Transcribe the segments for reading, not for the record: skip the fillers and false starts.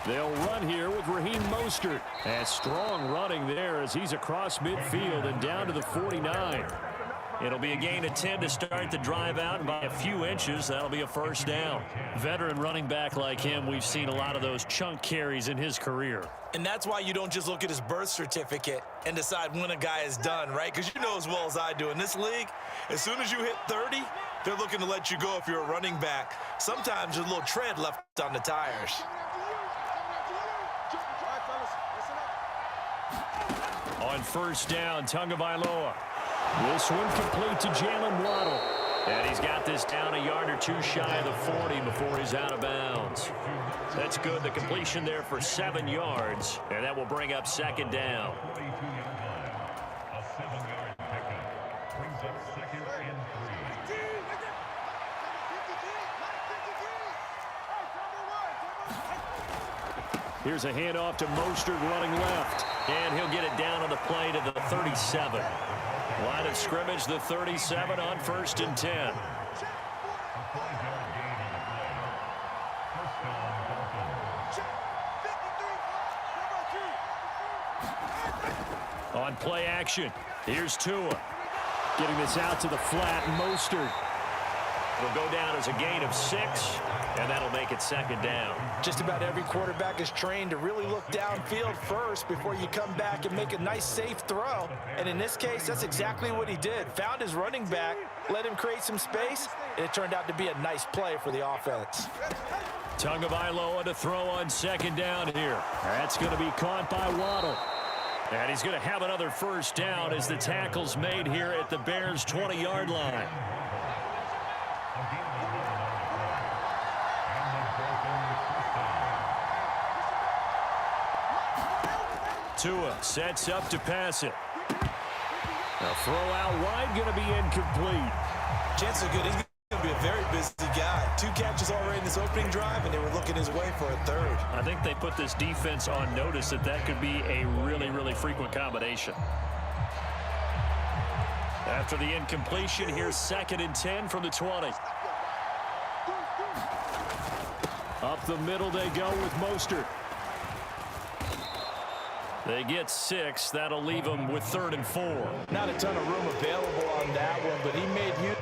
They'll run here with Raheem Mostert. And strong running there as he's across midfield and down to the 49. It'll be a gain of 10 to start the drive out, and by a few inches, that'll be a first down. Veteran running back like him, we've seen a lot of those chunk carries in his career. And that's why you don't just look at his birth certificate and decide when a guy is done, right? Because you know as well as I do, in this league, as soon as you hit 30, they're looking to let you go if you're a running back. Sometimes there's a little tread left on the tires. On first down, Tagovailoa. This one complete to Jalen Waddle. And he's got this down a yard or two shy of the 40 before he's out of bounds. That's good. The completion there for 7 yards. And that will bring up second down. Here's a handoff to Mostert running left. And he'll get it down on the play to the 37. Line of scrimmage, the 37 on first and 10. On play action, here's Tua. Getting this out to the flat, Mostert. It'll go down as a gain of 6, and that'll make it second down. Just about every quarterback is trained to really look downfield first before you come back and make a nice, safe throw. And in this case, that's exactly what he did. Found his running back, let him create some space, and it turned out to be a nice play for the offense. Tagovailoa to throw on second down here. That's going to be caught by Waddle. And he's going to have another first down as the tackle's made here at the Bears' 20-yard line. Tua sets up to pass it. A throw out wide, going to be incomplete. Chances are good. He's going to be a very busy guy. 2 catches already in this opening drive, and they were looking his way for a third. I think they put this defense on notice that could be a really, really frequent combination. After the incompletion, here's second and 10 from the 20. Up the middle they go with Mostert. They get 6. That'll leave them with 3rd and 4. Not a ton of room available on that one, but he made use.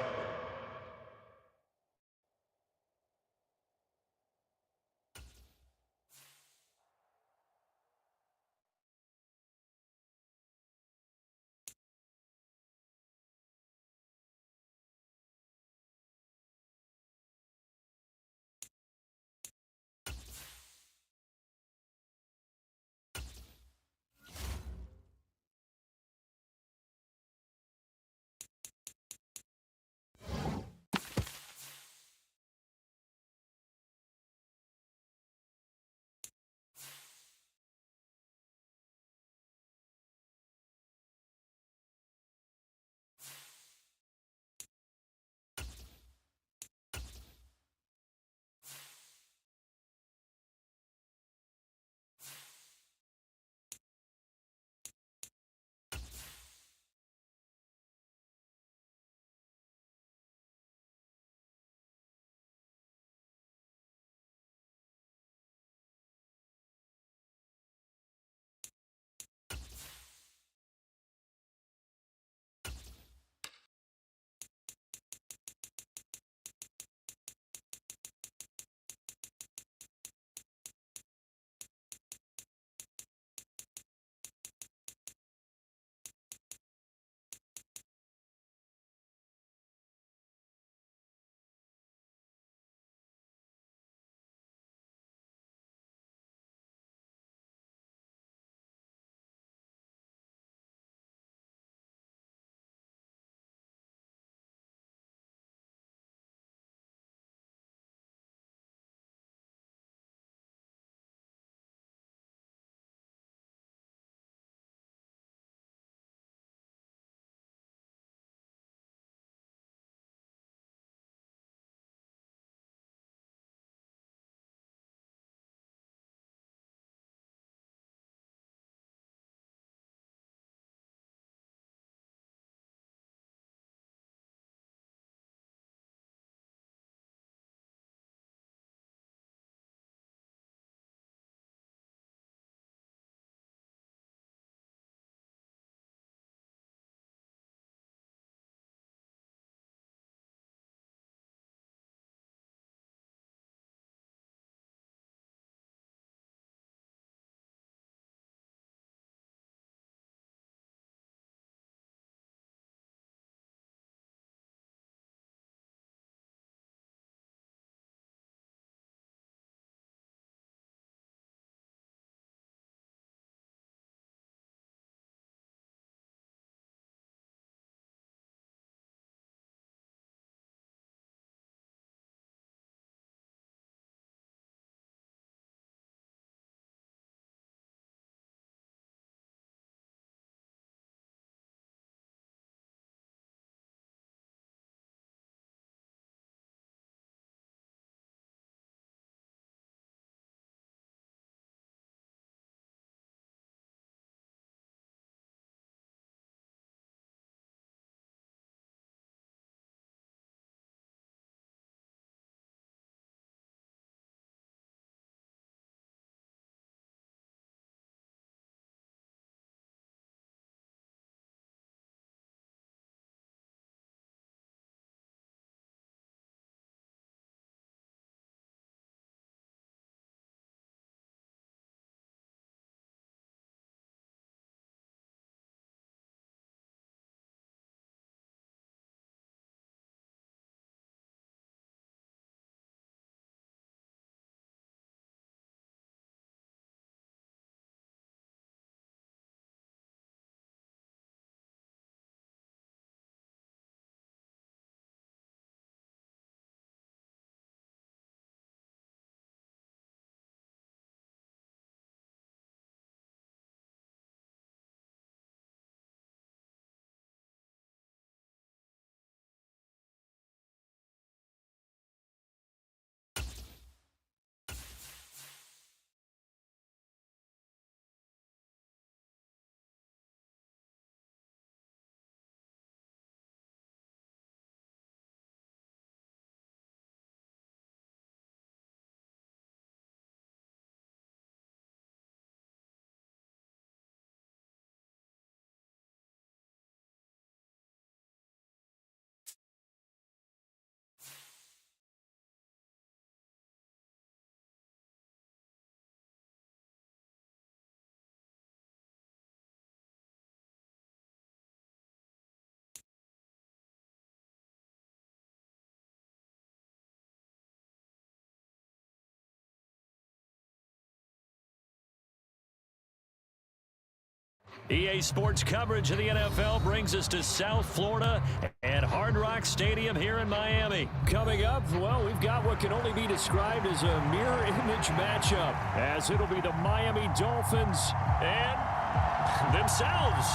EA Sports coverage of the NFL brings us to South Florida at Hard Rock Stadium here in Miami. Coming up, well, we've got what can only be described as a mirror image matchup, as it'll be the Miami Dolphins and themselves.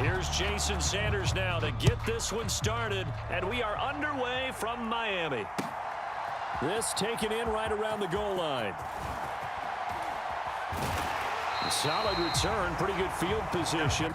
Here's Jason Sanders now to get this one started, and we are underway from Miami. This taken in right around the goal line. Solid return, pretty good field position.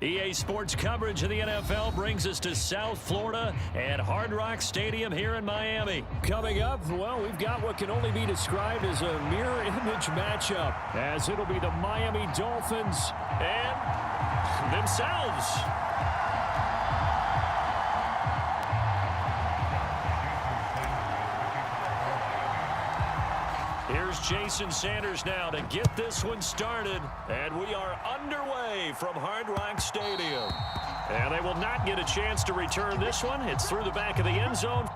EA Sports coverage of the NFL brings us to South Florida at Hard Rock Stadium here in Miami. Coming up, well, we've got what can only be described as a mirror image matchup, as it'll be the Miami Dolphins and themselves. Here's Jason Sanders now to get this one started, and we are underway from Hard Rock Stadium. And they will not get a chance to return this one. It's through the back of the end zone.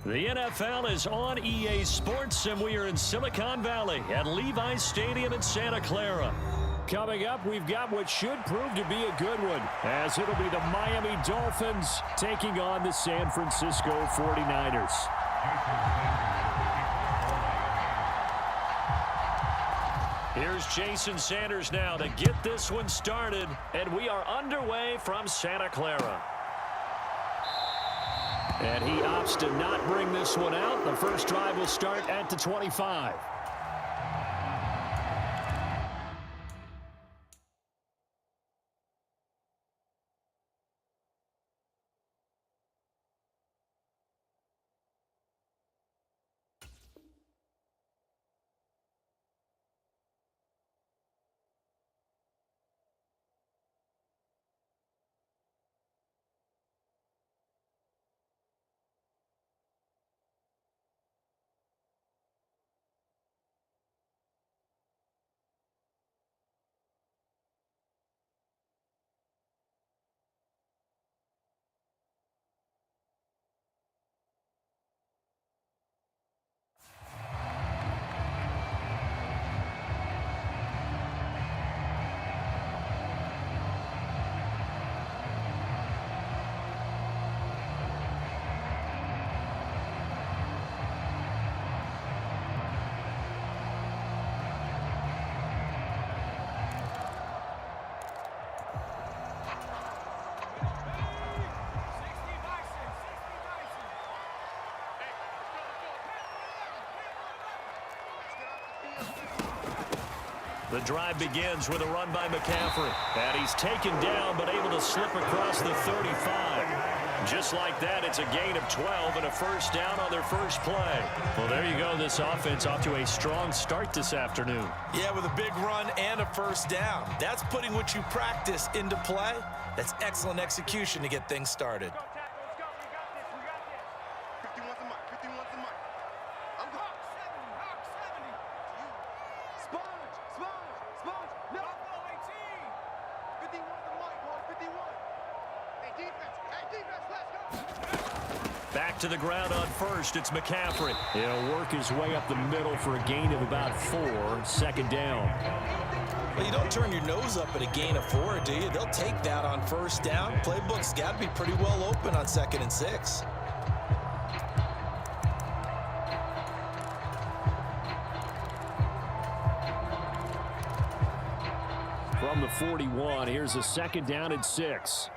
The NFL is on EA Sports, and we are in Silicon Valley at Levi's Stadium in Santa Clara. Coming up, we've got what should prove to be a good one, as it'll be the Miami Dolphins taking on the San Francisco 49ers. Here's Jason Sanders now to get this one started, and we are underway from Santa Clara. And he opts to not bring this one out. The first drive will start at the 25. The drive begins with a run by McCaffrey. And he's taken down, but able to slip across the 35. Just like that, it's a gain of 12 and a first down on their first play. Well, there you go. This offense off to a strong start this afternoon. Yeah, with a big run and a first down. That's putting what you practice into play. That's excellent execution to get things started. Back to the ground on first. It's McCaffrey. He'll work his way up the middle for a gain of about 4. Second down. Well, you don't turn your nose up at a gain of 4, do you? They'll take that on first down. Playbook's got to be pretty well open on 2nd and 6. From the 41, here's a 2nd down and 6.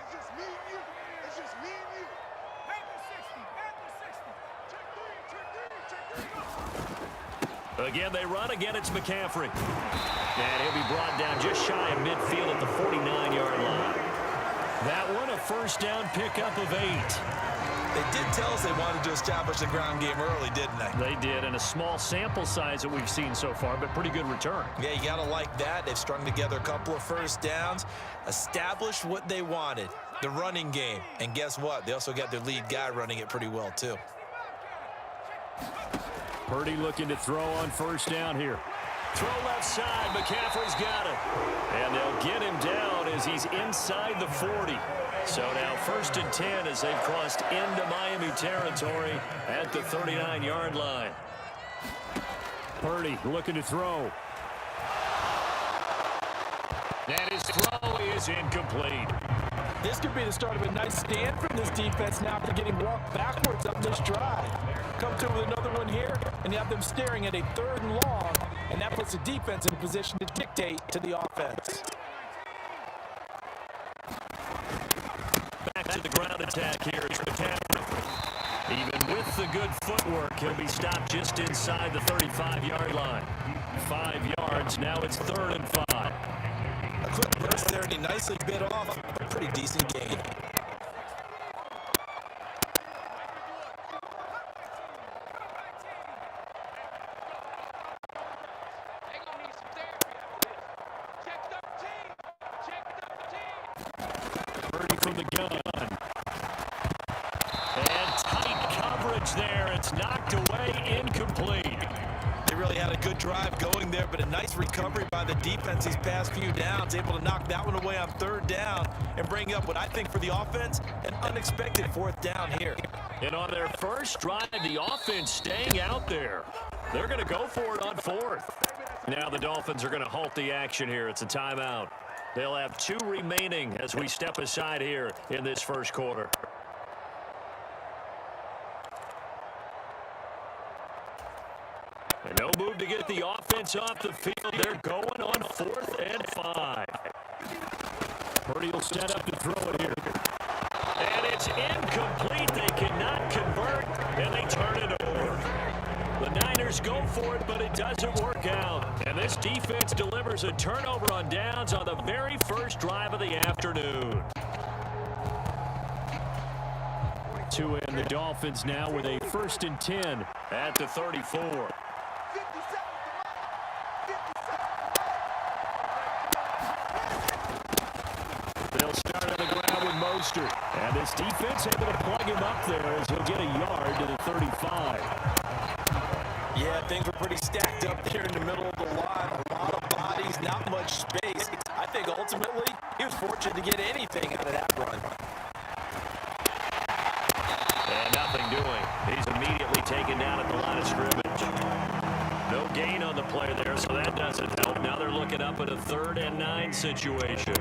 Again, they run. Again, it's McCaffrey. And he'll be brought down just shy of midfield at the 49-yard line. That one, a first down pickup of 8. They did tell us they wanted to establish the ground game early, didn't they? They did, and a small sample size that we've seen so far, but pretty good return. Yeah, you got to like that. They've strung together a couple of first downs, established what they wanted, the running game. And guess what? They also got their lead guy running it pretty well, too. Purdy looking to throw on first down here. Throw left side. McCaffrey's got it. And they'll get him down as he's inside the 40. So now 1st and 10 as they've crossed into Miami territory at the 39-yard line. Purdy looking to throw. And his throw is incomplete. This could be the start of a nice stand from this defense now after getting walked backwards up this drive. Come through with another one here, and you have them staring at a 3rd and long, and that puts the defense in a position to dictate to the offense. Back to the ground attack here. It's McCaffrey. Even with the good footwork, he'll be stopped just inside the 35-yard line. 5 yards. Now it's 3rd and 5. A quick burst there, and he nicely bit off a pretty decent gain. Purdy from the gun. And tight coverage there. It's knocked away, incomplete. They really had a good drive going there, but a nice recovery by the defense these past few downs, able to knock that one away on third down and bring up what I think for the offense, an unexpected fourth down here. And on their first drive, the offense staying out there. They're going to go for it on fourth. Now the Dolphins are going to halt the action here. It's a timeout. They'll have 2 remaining as we step aside here in this first quarter. And no move to get the offense off the field. They're going on 4th and 5. Purdy will set up to throw it here. And it's incomplete. They cannot convert, and they turn it over. The Niners go for it, but it doesn't work out. And this defense delivers a turnover on downs on the very first drive of the afternoon. To end the Dolphins now with a 1st and 10 at the 34. They'll start on the ground with Mostert. And this defense able to plug him up there as he'll get a yard to the 35. Yeah, things were pretty stacked up there in the middle of the line. A lot of bodies, not much space. I think ultimately he was fortunate to get anything out of that run. And nothing doing. He's immediately taken down at the line of scrimmage. No gain on the play there, so that doesn't help. Now they're looking up at a 3rd and 9 situation.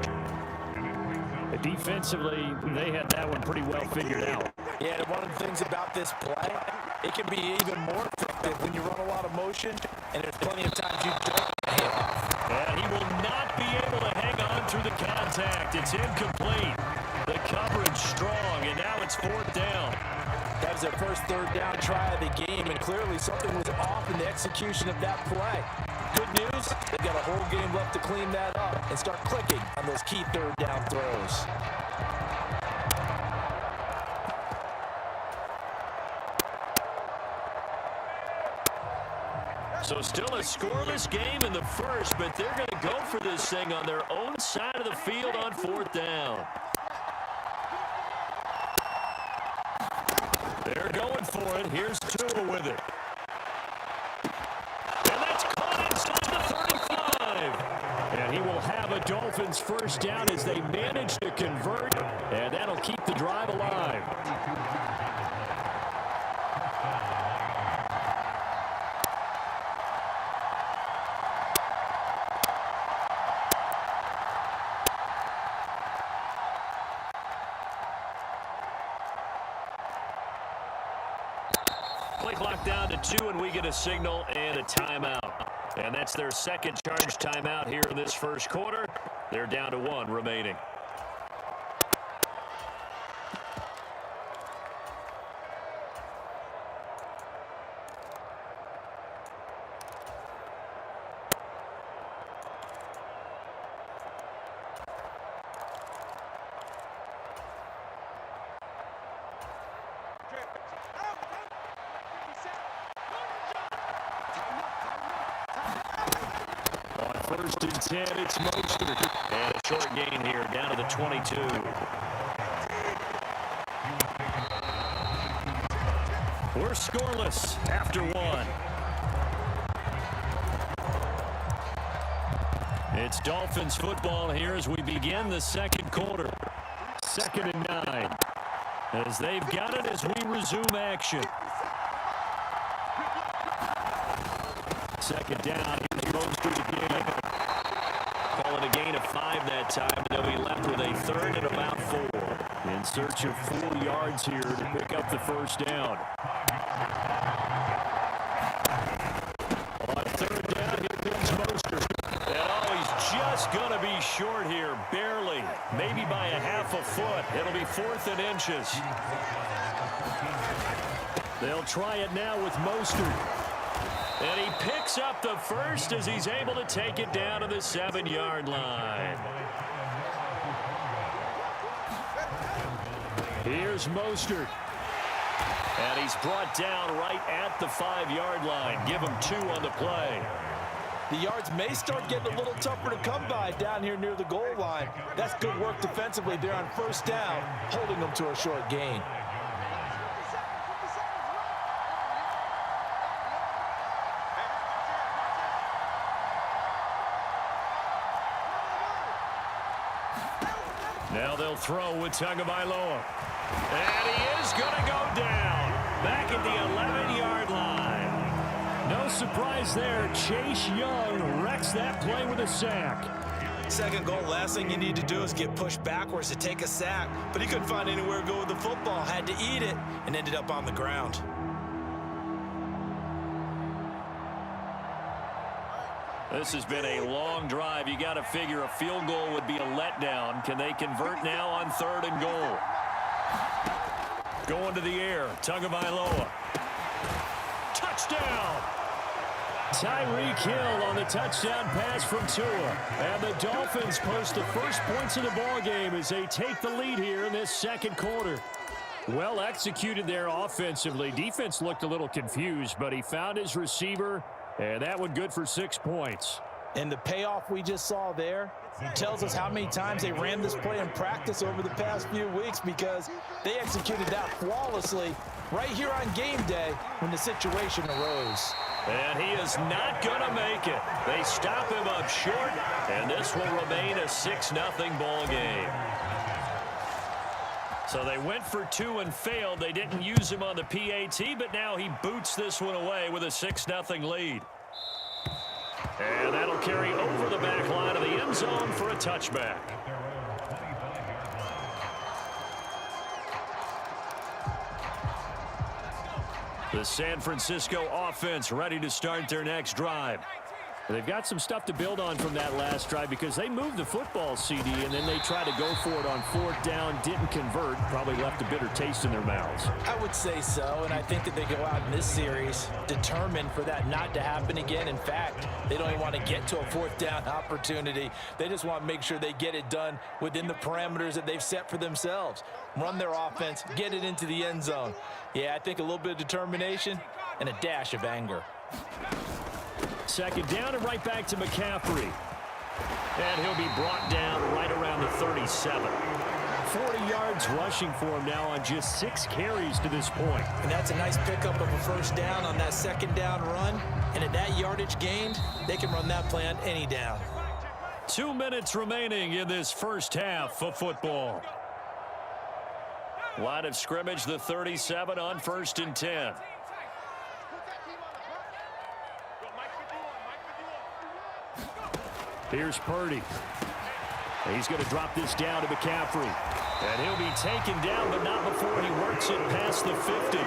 Defensively, they had that one pretty well figured out. Yeah, and one of the things about this play, it can be even more effective when you run a lot of motion, and there's plenty of times you don't hang off. And he will not be able to hang on through the contact. It's incomplete. The coverage strong, and now it's 4th down. That was their first 3rd down try of the game, and clearly something was off in the execution of that play. Good news, they've got a whole game left to clean that up and start clicking on those key 3rd down throws. So still a scoreless game in the first, but they're going to go for this thing on their own side of the field on 4th down. They're going for it. Here's Tua with it. And that's caught inside the 35. And he will have a Dolphins first down as they manage to convert, and that'll keep the drive alive. Play clock down to 2, and we get a signal and a timeout. And that's their second charge timeout here in this first quarter. They're down to 1 remaining. First and 10, it's Mostert. And a short gain here, down to the 22. We're scoreless after 1. It's Dolphins football here as we begin the second quarter. 2nd and 9. As they've got it as we resume action. 2nd down, here's Mostert again. Calling a gain of 5 that time. They'll be left with a 3rd and about 4. In search of 4 yards here to pick up the first down. On 3rd down, here comes Mostert. And he's just going to be short here, barely. Maybe by a half a foot. It'll be 4th and inches. They'll try it now with Mostert. And he picks up the first as he's able to take it down to the 7-yard line. Here's Mostert. And he's brought down right at the 5-yard line. Give him 2 on the play. The yards may start getting a little tougher to come by down here near the goal line. That's good work defensively there on 1st down, holding them to a short gain. Now they'll throw with Tagovailoa. And he is going to go down. Back at the 11-yard line. No surprise there. Chase Young wrecks that play with a sack. Second goal, last thing you need to do is get pushed backwards to take a sack. But he couldn't find anywhere to go with the football. Had to eat it and ended up on the ground. This has been a long drive. You got to figure a field goal would be a letdown. Can they convert now on 3rd and goal? Going to the air. Tagovailoa. Touchdown! Tyreek Hill on the touchdown pass from Tua. And the Dolphins post the first points of the ballgame as they take the lead here in this second quarter. Well executed there offensively. Defense looked a little confused, but he found his receiver, and that one good for 6 points. And the payoff we just saw there tells us how many times they ran this play in practice over the past few weeks, because they executed that flawlessly right here on game day when the situation arose. And he is not going to make it. They stop him up short, and this will remain a 6-0 ball game. So they went for 2 and failed. They didn't use him on the PAT, but now he boots this one away with a 6-0 lead. And that'll carry over the back line of the end zone for a touchback. The San Francisco offense ready to start their next drive. They've got some stuff to build on from that last drive because they moved the football, CD, and then they tried to go for it on 4th down, didn't convert, probably left a bitter taste in their mouths. I would say so, and I think that they go out in this series determined for that not to happen again. In fact, they don't even want to get to a 4th down opportunity. They just want to make sure they get it done within the parameters that they've set for themselves. Run their offense, get it into the end zone. Yeah, I think a little bit of determination and a dash of anger. Second down and right back to McCaffrey. And he'll be brought down right around the 37. 40 yards rushing for him now on just 6 carries to this point. And that's a nice pickup of a 1st down on that 2nd down run. And at that yardage gained, they can run that play on any down. 2 minutes remaining in this first half of football. Line of scrimmage, the 37 on 1st and 10. Here's Purdy. He's going to drop this down to McCaffrey. And he'll be taken down, but not before he works it past the 50.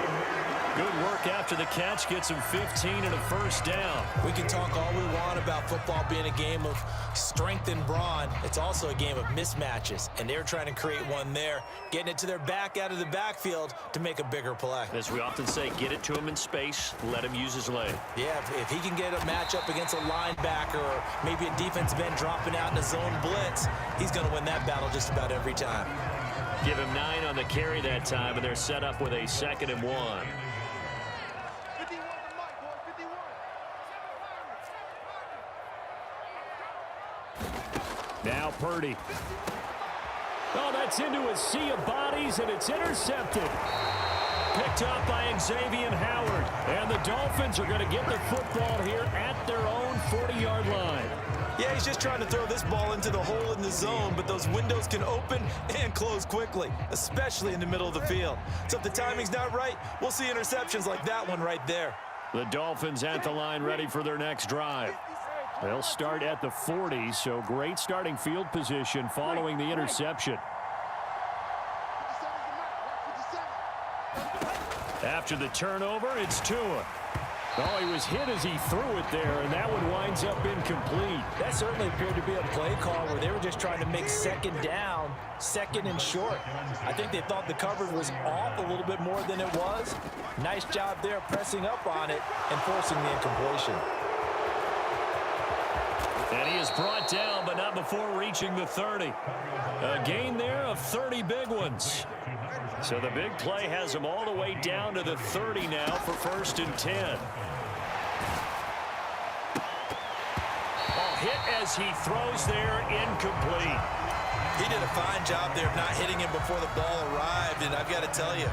Good work after the catch. Gets him 15 and a 1st down. We can talk all we want about football being a game of strength and brawn. It's also a game of mismatches, and they're trying to create one there, getting it to their back out of the backfield to make a bigger play. As we often say, get it to him in space, let him use his leg. Yeah, if he can get a matchup against a linebacker or maybe a defensive end dropping out in a zone blitz, he's going to win that battle just about every time. Give him 9 on the carry that time, and they're set up with a 2nd and 1. Now Purdy. Oh, that's into a sea of bodies, and it's intercepted. Picked up by Xavier Howard. And the Dolphins are going to get the football here at their own 40-yard line. Yeah, he's just trying to throw this ball into the hole in the zone, but those windows can open and close quickly, especially in the middle of the field. So if the timing's not right, we'll see interceptions like that one right there. The Dolphins at the line ready for their next drive. They'll start at the 40, so great starting field position following the interception. After the turnover, it's Tua. Oh, he was hit as he threw it there, and that one winds up incomplete. That certainly appeared to be a play call where they were just trying to make 2nd down, 2nd and short. I think they thought the coverage was off a little bit more than it was. Nice job there pressing up on it and forcing the incompletion. And he is brought down, but not before reaching the 30. A gain there of 30 big ones. So the big play has him all the way down to the 30 now for 1st and 10. Oh, hit as he throws there, incomplete. He did a fine job there of not hitting him before the ball arrived, and I've got to tell you,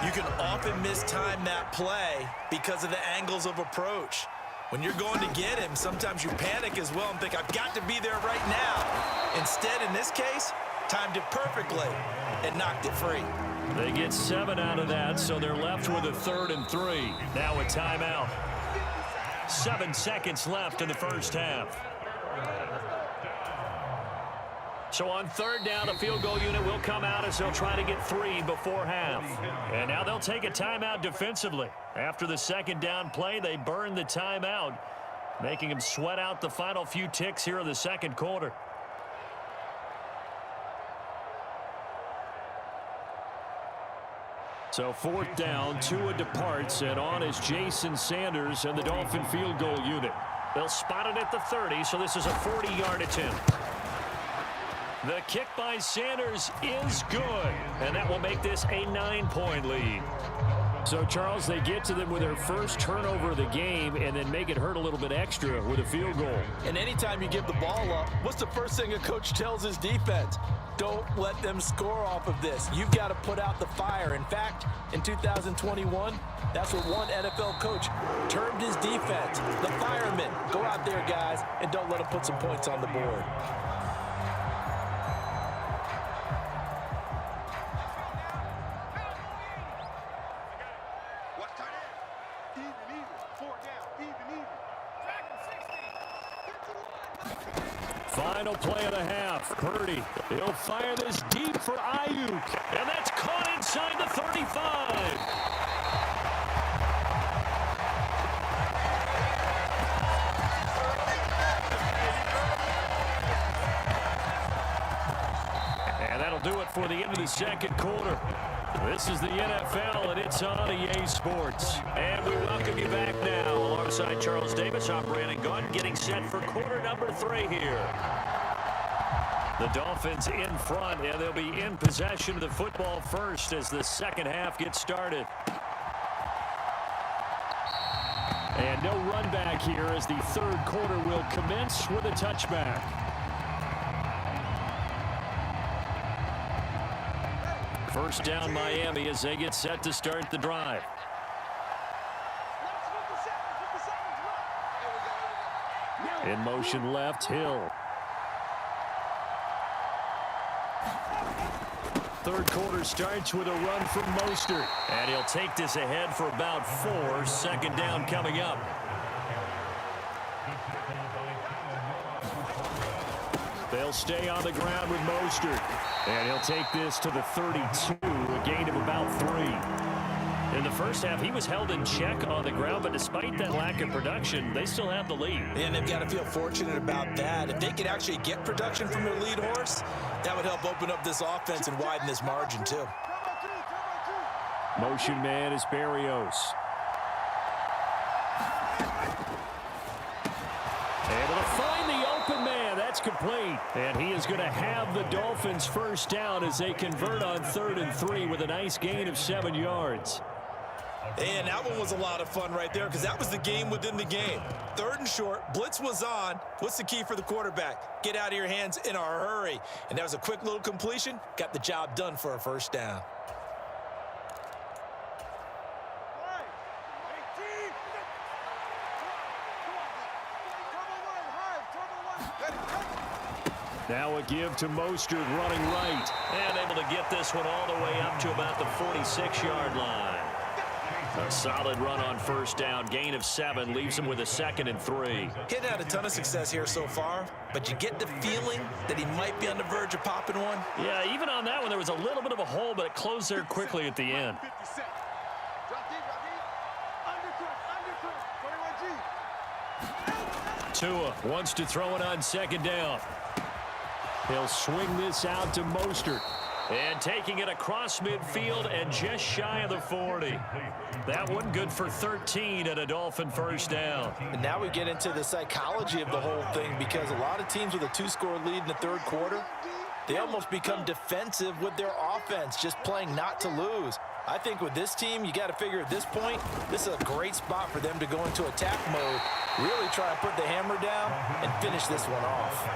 you can often mistime that play because of the angles of approach. When you're going to get him, sometimes you panic as well and think, I've got to be there right now. Instead, in this case, timed it perfectly, and knocked it free. They get 7 out of that, so they're left with a 3rd and 3. Now a timeout. 7 seconds left in the first half. So on 3rd down, the field goal unit will come out as they'll try to get 3 before half. And now they'll take a timeout defensively. After the 2nd down play, they burn the timeout, making them sweat out the final few ticks here in the 2nd quarter. So 4th down, Tua departs, and on is Jason Sanders and the Dolphin field goal unit. They'll spot it at the 30, so this is a 40-yard attempt. The kick by Sanders is good, and that will make this a 9-point lead. So, Charles, they get to them with their first turnover of the game and then make it hurt a little bit extra with a field goal. And anytime you give the ball up, what's the first thing a coach tells his defense? Don't let them score off of this. You've got to put out the fire. In fact, in 2021, that's what one NFL coach termed his defense, the firemen. Go out there, guys, and don't let them put some points on the board. Final play of the half. Purdy, he'll fire this deep for Ayuk. And that's caught inside the 35. And that'll do it for the end of the 2nd quarter. This is the NFL, and it's on EA Sports. And we welcome you back now. Alongside Charles Davis, I'm Brandon Gunn, getting set for quarter number 3 here. The Dolphins in front, and they'll be in possession of the football first as the 2nd half gets started. And no run back here as the 3rd quarter will commence with a touchback. First down Miami as they get set to start the drive. In motion left, Hill. 3rd quarter starts with a run from Mostert. And he'll take this ahead for about 4. 2nd down coming up. They'll stay on the ground with Mostert. And he'll take this to the 32, a gain of about 3. In the first half, he was held in check on the ground, but despite that lack of production, they still have the lead. And they've got to feel fortunate about that. If they could actually get production from their lead horse, that would help open up this offense and widen this margin, too. Motion man is Berrios. Able to find the open man. That's complete. And he is going to have the Dolphins first down as they convert on 3rd and 3 with a nice gain of 7 yards. And that one was a lot of fun right there because that was the game within the game. 3rd and short, blitz was on. What's the key for the quarterback? Get out of your hands in a hurry. And that was a quick little completion. Got the job done for a first down. Now a give to Mostert running right. And able to get this one all the way up to about the 46-yard line. A solid run on first down. Gain of 7 leaves him with a 2nd and 3. He's had a ton of success here so far, but you get the feeling that he might be on the verge of popping one. Yeah, even on that one, there was a little bit of a hole, but it closed there quickly at the end. Tua wants to throw it on 2nd down. He'll swing this out to Mostert. And taking it across midfield and just shy of the 40. That one good for 13 and a Dolphin first down. And now we get into the psychology of the whole thing because a lot of teams with a 2-score lead in the 3rd quarter, they almost become defensive with their offense, just playing not to lose. I think with this team, you got to figure at this point, this is a great spot for them to go into attack mode, really try and put the hammer down and finish this one off.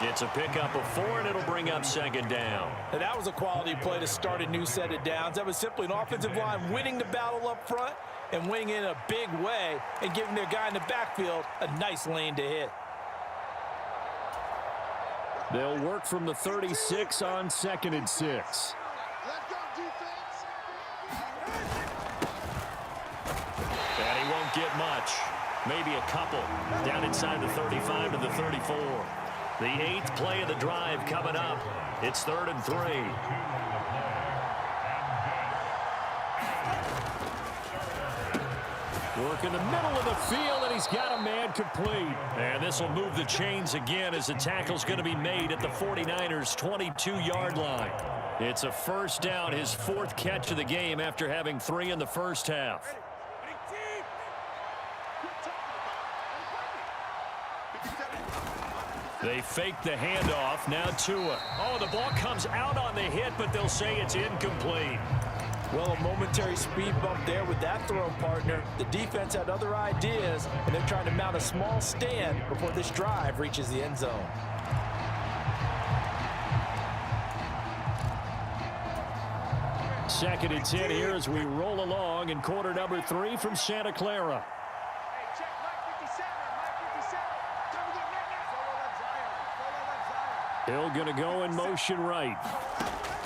It's a pickup of 4, and it'll bring up 2nd down. And that was a quality play to start a new set of downs. That was simply an offensive line winning the battle up front and winning in a big way and giving their guy in the backfield a nice lane to hit. They'll work from the 36 on 2nd and 6. And he won't get much. Maybe a couple. Down inside the 35 to the 34. The 8th play of the drive coming up. It's 3rd and 3. Work in the middle of the field, and he's got a man complete. And this will move the chains again as the tackle's going to be made at the 49ers' 22-yard line. It's a first down, his 4th catch of the game after having 3 in the first half. They fake the handoff. Now Tua. Oh, the ball comes out on the hit, but they'll say it's incomplete. Well, a momentary speed bump there with that throw, partner. The defense had other ideas, and they're trying to mount a small stand before this drive reaches the end zone. Second and 10 here as we roll along in quarter number 3 from Santa Clara. Hill going to go in motion right.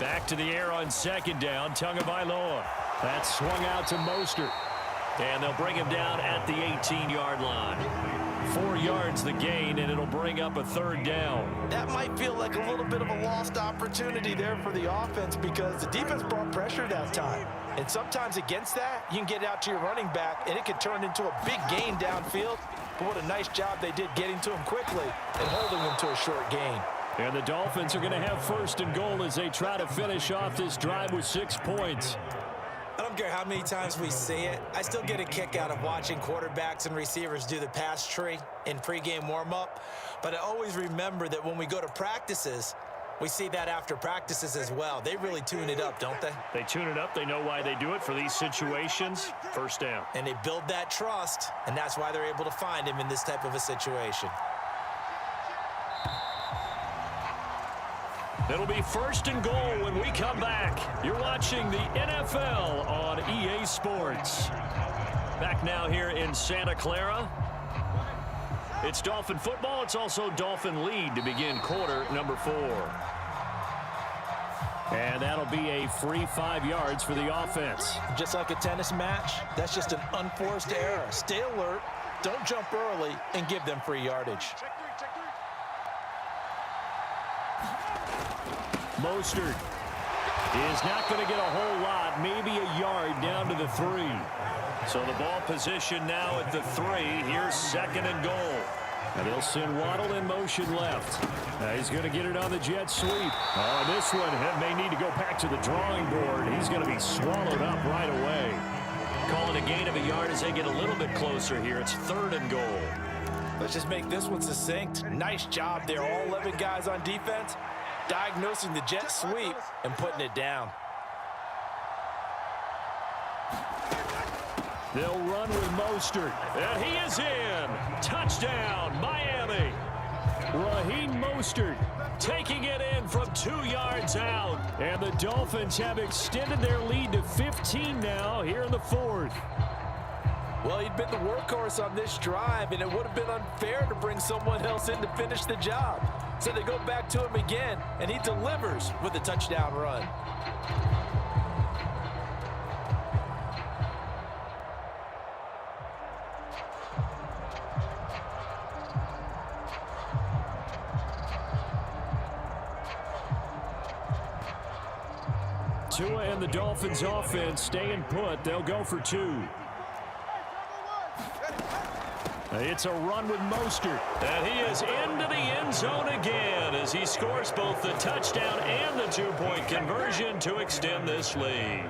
Back to the air on 2nd down. Tagovailoa. That's swung out to Mostert. And they'll bring him down at the 18-yard line. 4 yards the gain, and it'll bring up a 3rd down. That might feel like a little bit of a lost opportunity there for the offense because the defense brought pressure that time. And sometimes against that, you can get out to your running back, and it can turn into a big gain downfield. But what a nice job they did getting to him quickly and holding him to a short gain. And the Dolphins are going to have 1st and goal as they try to finish off this drive with 6 points. I don't care how many times we see it. I still get a kick out of watching quarterbacks and receivers do the pass tree in pregame warm-up. But I always remember that when we go to practices, we see that after practices as well. They really tune it up, don't they? They tune it up. They know why they do it for these situations. 1st down. And they build that trust, and that's why they're able to find him in this type of a situation. It'll be 1st and goal when we come back. You're watching the NFL on EA Sports. Back now here in Santa Clara. It's Dolphin football. It's also Dolphin lead to begin quarter number 4. And that'll be a free 5 yards for the offense. Just like a tennis match, that's just an unforced error. Stay alert, don't jump early, and give them free yardage. Mostert is not going to get a whole lot, maybe a yard down to the 3. So the ball position now at the 3. Here's 2nd and goal. And they'll send Waddle in motion left. He's going to get it on the jet sweep. This one may need to go back to the drawing board. He's going to be swallowed up right away. Calling a gain of a yard as they get a little bit closer here. It's 3rd and goal. Let's just make this one succinct. Nice job there. All 11 guys on defense diagnosing the jet sweep and putting it down. They'll run with Mostert. And he is in. Touchdown, Miami. Raheem Mostert taking it in from 2 yards out. And the Dolphins have extended their lead to 15 now here in the 4th. Well, he'd been the workhorse on this drive, and it would have been unfair to bring someone else in to finish the job. So they go back to him again, and he delivers with a touchdown run. Tua and the Dolphins offense staying put. They'll go for 2. It's a run with Mostert. And he is into the end zone again as he scores both the touchdown and the 2-point conversion to extend this lead.